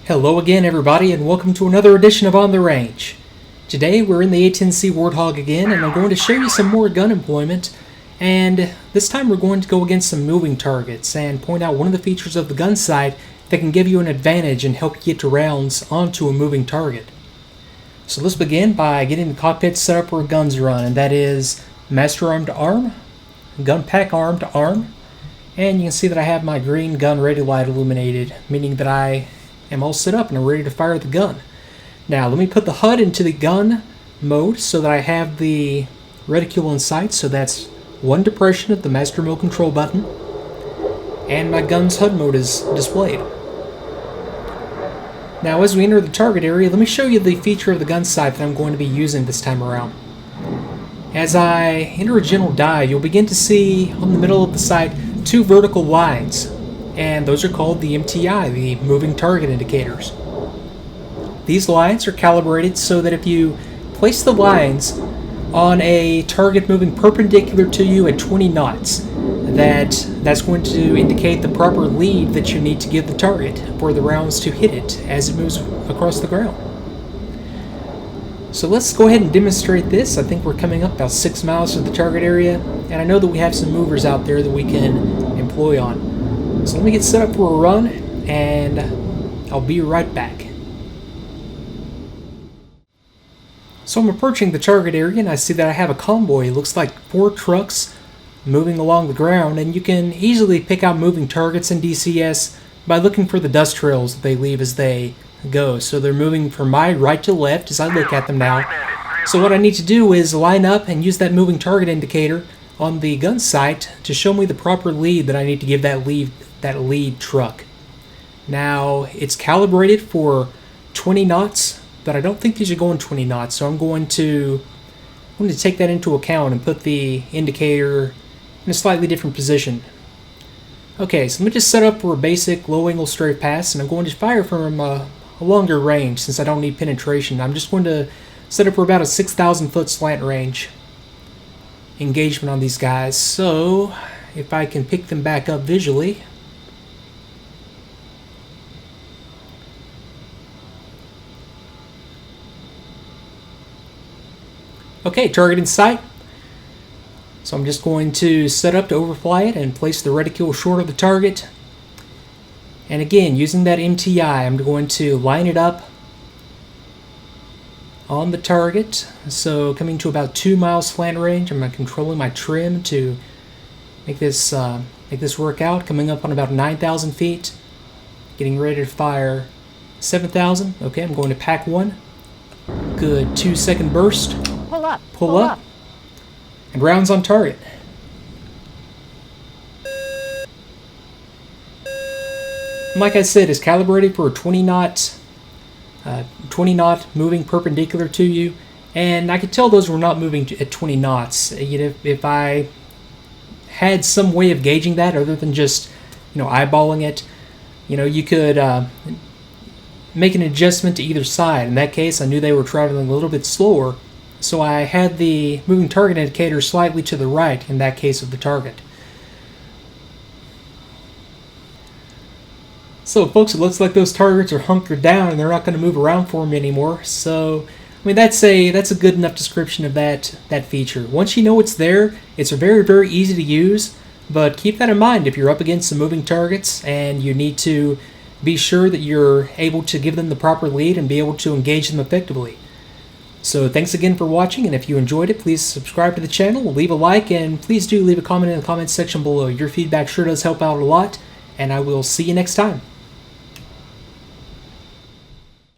Hello again everybody, and welcome to another edition of On the Range. Today we're in the A-10C Warthog again, and I'm going to show you some more gun employment, and this time we're going to go against some moving targets and point out one of the features of the gun sight that can give you an advantage and help you get your rounds onto a moving target. So let's begin by getting the cockpit set up where guns run, and that is master arm to arm, gun pack arm to arm, and you can see that I have my green gun ready light illuminated, meaning that I am all set up and I'm ready to fire the gun. Now let me put the HUD into the gun mode so that I have the reticule in sight, so that's one depression of the master mode control button, and my gun's HUD mode is displayed. Now as we enter the target area, let me show you the feature of the gun sight that I'm going to be using this time around. As I enter a general dive, you'll begin to see on the middle of the sight two vertical lines, and those are called the MTI, the moving target indicators. These lines are calibrated so that if you place the lines on a target moving perpendicular to you at 20 knots, that's going to indicate the proper lead that you need to give the target for the rounds to hit it as it moves across the ground. So let's go ahead and demonstrate this. I think we're coming up about 6 miles to the target area, and I know that we have some movers out there that we can employ on. So let me get set up for a run, and I'll be right back. So I'm approaching the target area, and I see that I have a convoy. It looks like 4 trucks moving along the ground, and you can easily pick out moving targets in DCS by looking for the dust trails that they leave as they go. So they're moving from my right to left as I look at them now. So what I need to do is line up and use that moving target indicator on the gun sight to show me the proper lead that I need to give that lead truck. Now it's calibrated for 20 knots, but I don't think these are going 20 knots, so I'm going to take that into account and put the indicator in a slightly different position. Okay, so let me just set up for a basic low angle strafe pass, and I'm going to fire from a longer range since I don't need penetration. I'm just going to set up for about a 6,000 foot slant range engagement on these guys. So if I can pick them back up visually. Okay, target in sight. So I'm just going to set up to overfly it and place the reticule short of the target. And again, using that MTI, I'm going to line it up on the target. So coming to about 2 miles slant range, I'm controlling my trim to make this work out. Coming up on about 9,000 feet, getting ready to fire 7,000. Okay, I'm going to pack 1. Good 2-second burst. Pull up. And rounds on target. And like I said, it's calibrated for a 20 knot moving perpendicular to you, and I could tell those were not moving at 20 knots. If I had some way of gauging that other than just eyeballing it, you could make an adjustment to either side. In that case, I knew they were traveling a little bit slower, so I had the moving target indicator slightly to the right in that case of the target. So folks, it looks like those targets are hunkered down and they're not going to move around for me anymore. So I mean, that's a good enough description of that feature. Once you know it's there, it's very, very easy to use, but keep that in mind if you're up against some moving targets and you need to be sure that you're able to give them the proper lead and be able to engage them effectively. So thanks again for watching, and if you enjoyed it, please subscribe to the channel, leave a like, and please do leave a comment in the comments section below. Your feedback sure does help out a lot, and I will see you next time.